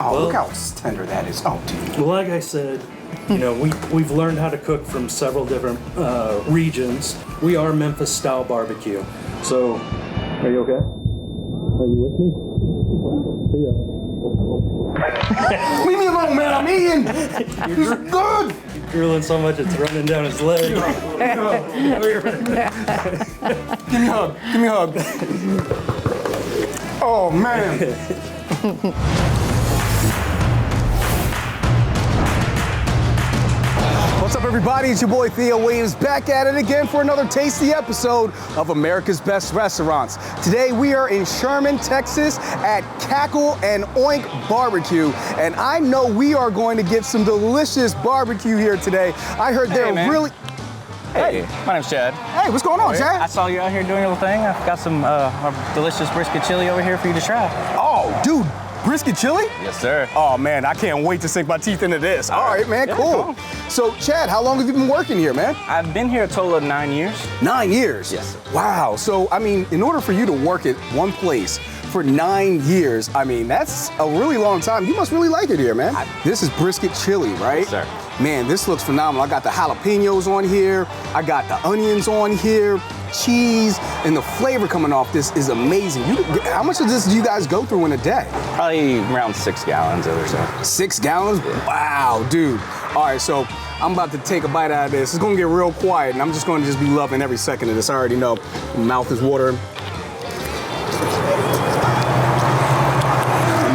Oh, well, look how tender that is. Oh, dude. Well, like I said, you know, we've learned how to cook from several different regions. We are Memphis-style barbecue. So, are you okay? Are you with me? Theo. Leave me alone, man. I'm eating. This is good. You're drooling so much it's running down his leg. Give me a hug. Give me a hug. Oh, man. What's up, everybody? It's your boy Theo Williams back at it again for another tasty episode of America's Best Restaurants. Today we are in Sherman, Texas at Cackle and Oink Barbecue, and I know we are going to get some delicious barbecue here today. I heard they're really... Hey, my name's Chad. Hey, what's going on, Chad? I saw you out here doing your little thing. I've got some delicious brisket chili over here for you to try. Oh, dude. Brisket chili? Yes, sir. Oh, man, I can't wait to sink my teeth into this. All right, man, yeah, cool. So, Chad, how long have you been working here, man? I've been here a total of 9 years. 9 years? Yes, sir. Wow. So, I mean, in order for you to work at one place for 9 years, I mean, that's a really long time. You must really like it here, man. This is brisket chili, right? Yes, sir. Man, this looks phenomenal. I got the jalapenos on here. I got the onions on here, cheese, and the flavor coming off this is amazing. How much of this do you guys go through in a day? Probably around 6 gallons or so. 6 gallons? Yeah. Wow, dude. All right, so I'm about to take a bite out of this. It's gonna get real quiet, and I'm just gonna be loving every second of this. I already know. My mouth is watering.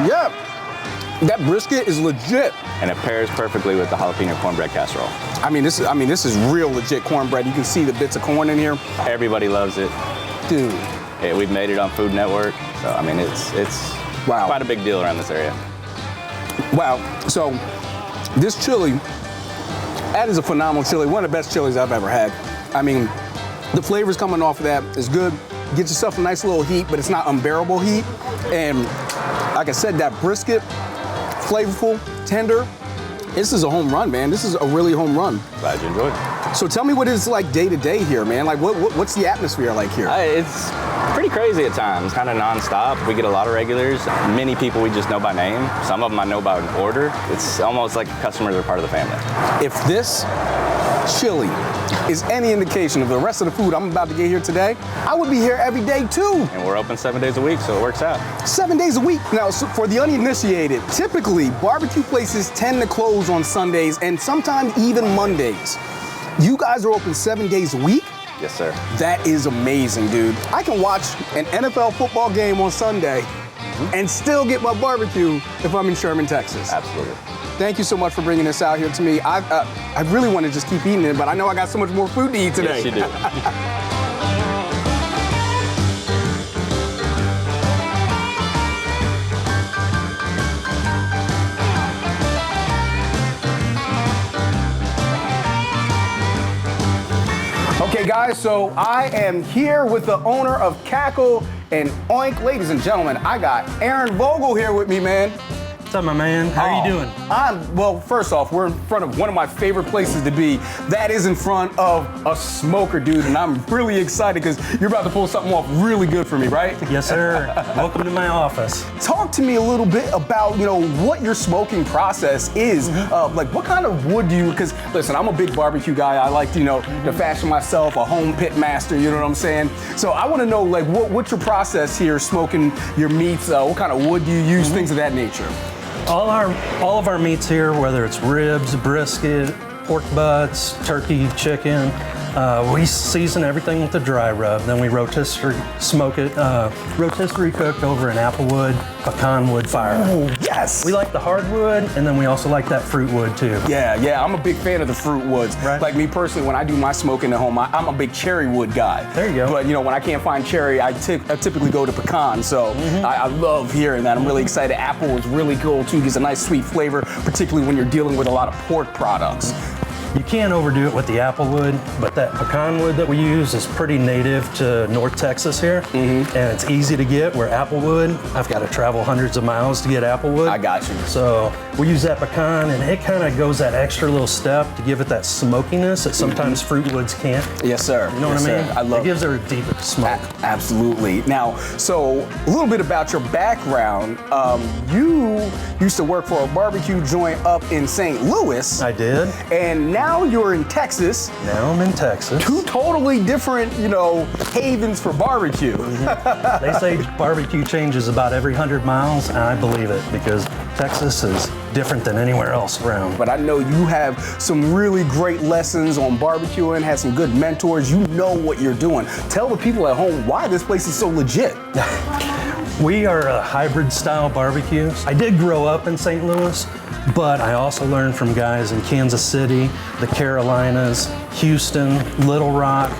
Yeah, that brisket is legit. And it pairs perfectly with the jalapeno cornbread casserole. I mean, this is real legit cornbread. You can see the bits of corn in here. Everybody loves it. Dude. Yeah, we've made it on Food Network, so I mean, it's wow. Quite a big deal around this area. Wow, so this chili, that is a phenomenal chili. One of the best chilies I've ever had. I mean, the flavors coming off of that is good. Get yourself a nice little heat, but it's not unbearable heat. And like I said, that brisket, flavorful, tender. This is a home run, man. This is a really home run. Glad you enjoyed it. So tell me what it's like day to day here, man. Like what's the atmosphere like here? It's pretty crazy at times, kind of nonstop. We get a lot of regulars. Many people we just know by name. Some of them I know by order. It's almost like customers are part of the family. If this chili is any indication of the rest of the food I'm about to get here today, I would be here every day too. And we're open 7 days a week, so it works out. 7 days a week. Now, so for the uninitiated, typically barbecue places tend to close on Sundays and sometimes even Mondays. You guys are open 7 days a week? Yes, sir. That is amazing, dude. I can watch an NFL football game on Sunday and still get my barbecue if I'm in Sherman, Texas. Absolutely. Thank you so much for bringing this out here to me. I really want to just keep eating it, but I know I got so much more food to eat today. Yes, you do. Okay, guys, so I am here with the owner of Cackle and Oink. Ladies and gentlemen, I got Aaron Vogel here with me, man. What's up, my man? How are you doing? Well, first off, we're in front of one of my favorite places to be. That is in front of a smoker, dude, and I'm really excited because you're about to pull something off really good for me, right? Yes, sir. Welcome to my office. Talk to me a little bit about, what your smoking process is. Like, what kind of wood do you, because, listen, I'm a big barbecue guy. I like, to fashion myself a home pit master, you know what I'm saying? So I want to know, like, what's your process here smoking your meats? What kind of wood do you use, things of that nature? All of our meats here, whether it's ribs, brisket, pork butts, turkey, chicken, we season everything with a dry rub. Then we rotisserie smoke it, rotisserie cooked over an applewood, pecan wood fire. Oh, yes! We like the hardwood, and then we also like that fruit wood too. Yeah, I'm a big fan of the fruit woods. Right. Like me personally, when I do my smoking at home, I'm a big cherry wood guy. There you go. But when I can't find cherry, I typically go to pecan. So I love hearing that. I'm really excited. Apple is really cool too. Gives a nice sweet flavor, particularly when you're dealing with a lot of pork products. You can't overdo it with the apple wood, but that pecan wood that we use is pretty native to North Texas here, and it's easy to get. Where apple wood, I've got to travel hundreds of miles to get apple wood. I got you. So we use that pecan, and it kind of goes that extra little step to give it that smokiness that sometimes fruit woods can't. Yes, sir. You know what I mean? I love it. Gives her a deep smoke. Absolutely. Now, so a little bit about your background. You used to work for a barbecue joint up in St. Louis. I did. And now you're in Texas. Now I'm in Texas. Two totally different, havens for barbecue. They say barbecue changes about every 100 miles, and I believe it because Texas is different than anywhere else around. But I know you have some really great lessons on barbecuing, had some good mentors. You know what you're doing. Tell the people at home why this place is so legit. We are a hybrid style barbecue. I did grow up in St. Louis, but I also learned from guys in Kansas City, the Carolinas, Houston, Little Rock.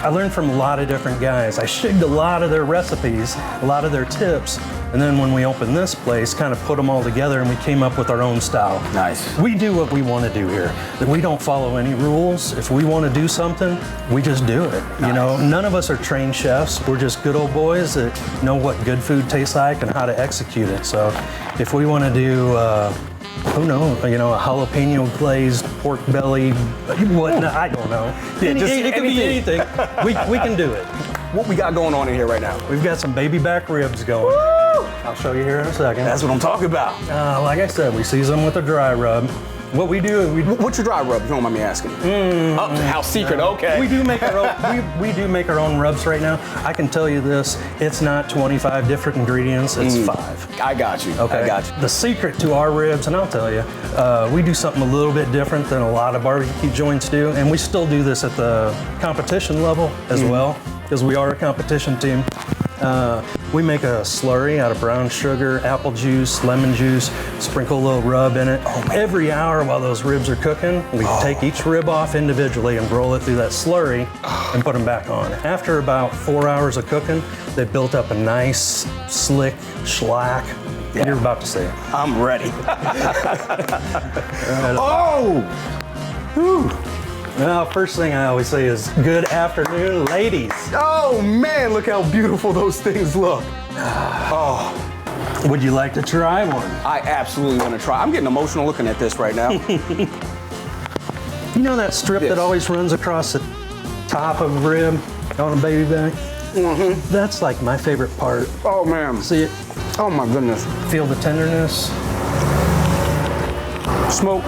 I learned from a lot of different guys. I shigged a lot of their recipes, a lot of their tips, and then when we opened this place, kind of put them all together and we came up with our own style. Nice. We do what we want to do here. We don't follow any rules. If we want to do something, we just do it. Nice. None of us are trained chefs. We're just good old boys that know what good food tastes like and how to execute it. So if we want to do who knows? A jalapeno glazed pork belly. What? No, I don't know. Yeah, it could be anything. We can do it. What we got going on in here right now? We've got some baby back ribs going. Woo! I'll show you here in a second. That's what I'm talking about. Like I said, we season them with a dry rub. What we do, What's your dry rub? If you don't mind me asking. How secret? Okay. We do make our own. We do make our own rubs right now. I can tell you this: it's not 25 different ingredients. It's 5. I got you. Okay. I got you. The secret to our ribs, and I'll tell you, we do something a little bit different than a lot of barbecue joints do, and we still do this at the competition level as well, because we are a competition team. We make a slurry out of brown sugar, apple juice, lemon juice, sprinkle a little rub in it. Every hour while those ribs are cooking, we take each rib off individually and roll it through that slurry and put them back on. After about 4 hours of cooking, they built up a nice, slick shellac. Yeah. You're about to see it. I'm ready. Oh! Whew. Well, first thing I always say is good afternoon, ladies. Oh man, look how beautiful those things look. Oh, Would you like to try one? I absolutely want to try. I'm getting emotional looking at this right now. You know that strip Yes. that always runs across the top of a rib on a baby back? That's like my favorite part. Oh man. See it? Oh my goodness. Feel the tenderness. Smoke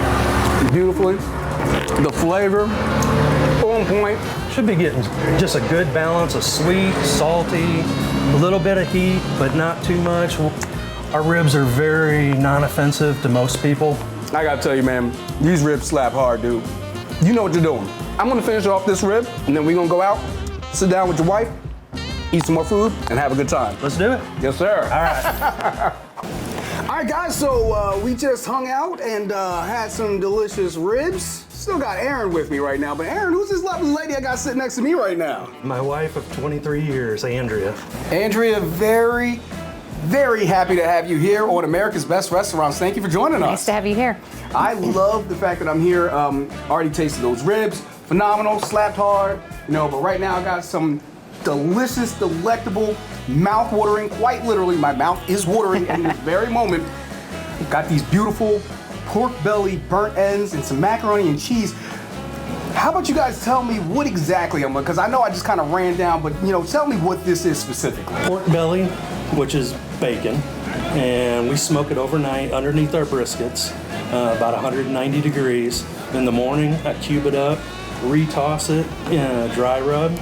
beautifully. The flavor on point. Should be getting just a good balance of sweet, salty, a little bit of heat, but not too much. Our ribs are very non-offensive to most people. I gotta tell you, man, these ribs slap hard, dude. You know what you're doing. I'm gonna finish off this rib, and then we're gonna go out, sit down with your wife, eat some more food, and have a good time. Let's do it. Yes, sir. All right. All right, guys, so we just hung out and had some delicious ribs. Still got Aaron with me right now, but Aaron, who's this lovely lady I got sitting next to me right now? My wife of 23 years, Andrea. Andrea, very, very happy to have you here on America's Best Restaurants. Thank you for joining us. Nice to have you here. I love the fact that I'm here. Already tasted those ribs, phenomenal, slapped hard, but right now I got some delicious, delectable, mouth-watering, quite literally, my mouth is watering in this very moment. Got these beautiful pork belly, burnt ends, and some macaroni and cheese. How about you guys tell me what exactly I'm, because I know I just kind of ran down, but tell me what this is specifically. Pork belly, which is bacon, and we smoke it overnight underneath our briskets, about 190 degrees. In the morning, I cube it up, retoss it in a dry rub,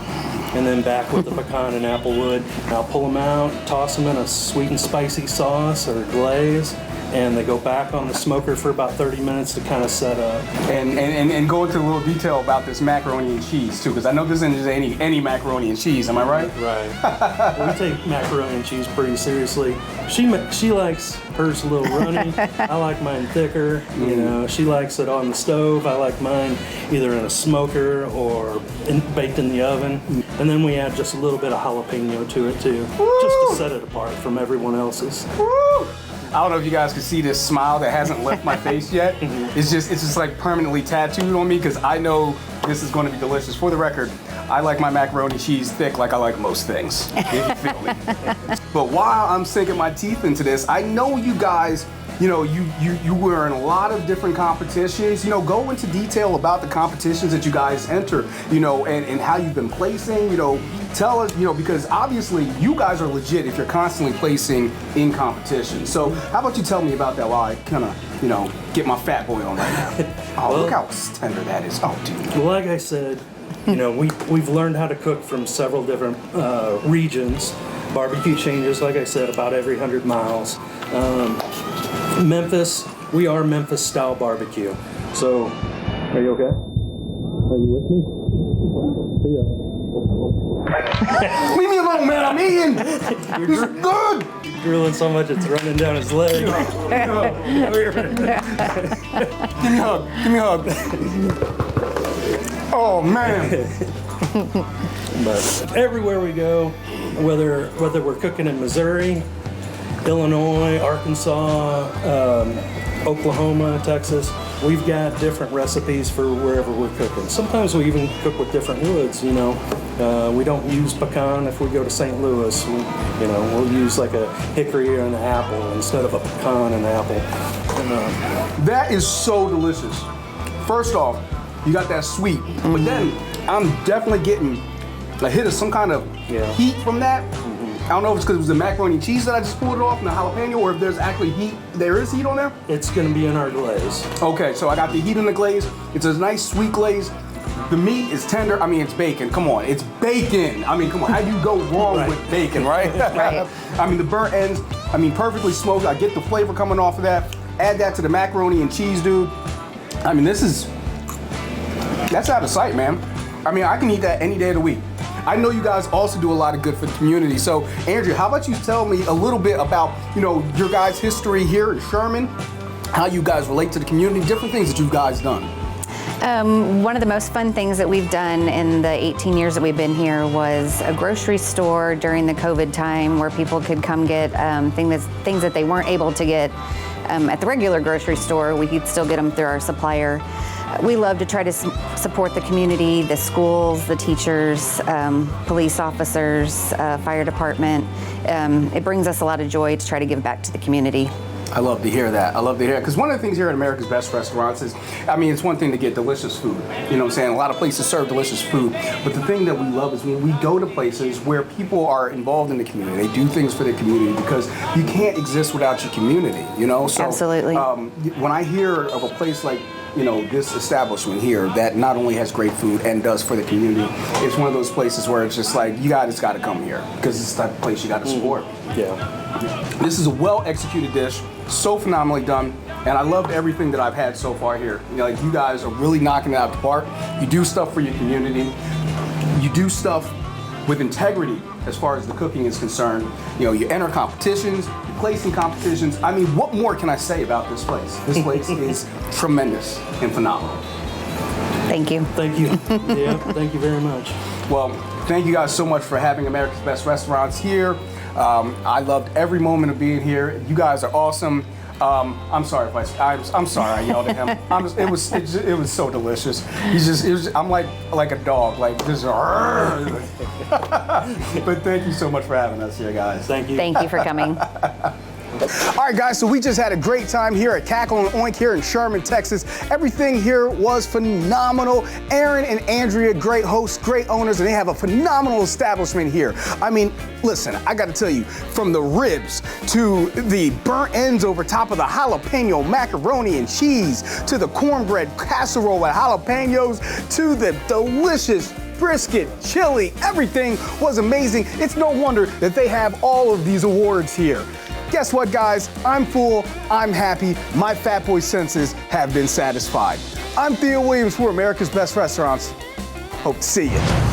and then back with the pecan and apple wood. And I'll pull them out, toss them in a sweet and spicy sauce or glaze, and they go back on the smoker for about 30 minutes to kind of set up. And go into a little detail about this macaroni and cheese too, because I know this isn't just any macaroni and cheese, am I right? Right. We take macaroni and cheese pretty seriously. She likes hers a little runny. I like mine thicker. She likes it on the stove. I like mine either in a smoker or baked in the oven. And then we add just a little bit of jalapeno to it too, just to set it apart from everyone else's. Woo! I don't know if you guys can see this smile that hasn't left my face yet. It's just like permanently tattooed on me because I know this is going to be delicious. For the record, I like my macaroni cheese thick like I like most things, if you feel me. But while I'm sinking my teeth into this, I know you guys, you know, you were in a lot of different competitions. You know, go into detail about the competitions that you guys enter, you know, and how you've been placing, you know, tell us, you know, because obviously you guys are legit if you're constantly placing in competition. So how about you tell me about that while I kind of, you know, get my fat boy on right now. Oh, Well, look how tender that is. Oh, dude. Well, like I said, you know, we've learned how to cook from several different regions. Barbecue changes, like I said, about every 100 miles. Memphis, we are Memphis style barbecue. So, are you okay? Are you with me? Theo. Leave me alone, man. I'm eating. This is good. You're drooling so much it's running down his leg. Give me a hug. Give me a hug. Oh, man. But everywhere we go, whether we're cooking in Missouri, Illinois, Arkansas, Oklahoma, Texas, we've got different recipes for wherever we're cooking. Sometimes we even cook with different woods, you know. We don't use pecan if we go to St. Louis. We'll use like a hickory or an apple instead of a pecan and apple. That is so delicious. First off, you got that sweet, but then I'm definitely getting a hit of some kind of heat from that. I don't know if it's because it was the macaroni and cheese that I just pulled it off and the jalapeno, or if there's actually heat. There is heat on there? It's gonna be in our glaze. Okay, so I got the heat in the glaze. It's a nice sweet glaze. The meat is tender. I mean, it's bacon. Come on, it's bacon. I mean, come on, how do you go wrong with bacon, right? Right. I mean, the burnt ends, I mean, perfectly smoked. I get the flavor coming off of that. Add that to the macaroni and cheese, dude. I mean, that's out of sight, man. I mean, I can eat that any day of the week. I know you guys also do a lot of good for the community. So, Andrea, how about you tell me a little bit about, you know, your guys' history here in Sherman, how you guys relate to the community, different things that you guys done. One of the most fun things that we've done in the 18 years that we've been here was a grocery store during the COVID time where people could come get things that they weren't able to get at the regular grocery store. We could still get them through our supplier. We love to try to support the community, the schools, the teachers, police officers, fire department. It brings us a lot of joy to try to give back to the community. I love to hear that. I love to hear it. Because one of the things here at America's Best Restaurants is, I mean, it's one thing to get delicious food. You know what I'm saying? A lot of places serve delicious food. But the thing that we love is when we go to places where people are involved in the community, they do things for the community, because you can't exist without your community, you know? So, Absolutely. When I hear of a place like, you know, this establishment here that not only has great food and does for the community, it's one of those places where it's just like, you guys got to come here because it's the type of place you got to support. Yeah. This is a well-executed dish, so phenomenally done, and I loved everything that I've had so far here. You know, like, you guys are really knocking it out the park. You do stuff for your community. You do stuff with integrity as far as the cooking is concerned. You know, you enter competitions, you place in competitions. I mean, what more can I say about this place? This place is tremendous and phenomenal. Thank you. Thank you. Yeah, thank you very much. Well, thank you guys so much for having America's Best Restaurants here. I loved every moment of being here. You guys are awesome. I'm sorry if I'm sorry I yelled at him. It was so delicious. I'm like a dog, like just. But thank you so much for having us here, guys. Thank you. Thank you for coming. All right, guys, so we just had a great time here at Cackle and Oink here in Sherman, Texas. Everything here was phenomenal. Aaron and Andrea, great hosts, great owners, and they have a phenomenal establishment here. I mean, listen, I got to tell you, from the ribs to the burnt ends over top of the jalapeno macaroni and cheese to the cornbread casserole with jalapenos to the delicious brisket, chili, everything was amazing. It's no wonder that they have all of these awards here. Guess what, guys? I'm full, I'm happy, my fat boy senses have been satisfied. I'm Theo Williams for America's Best Restaurants. Hope to see you.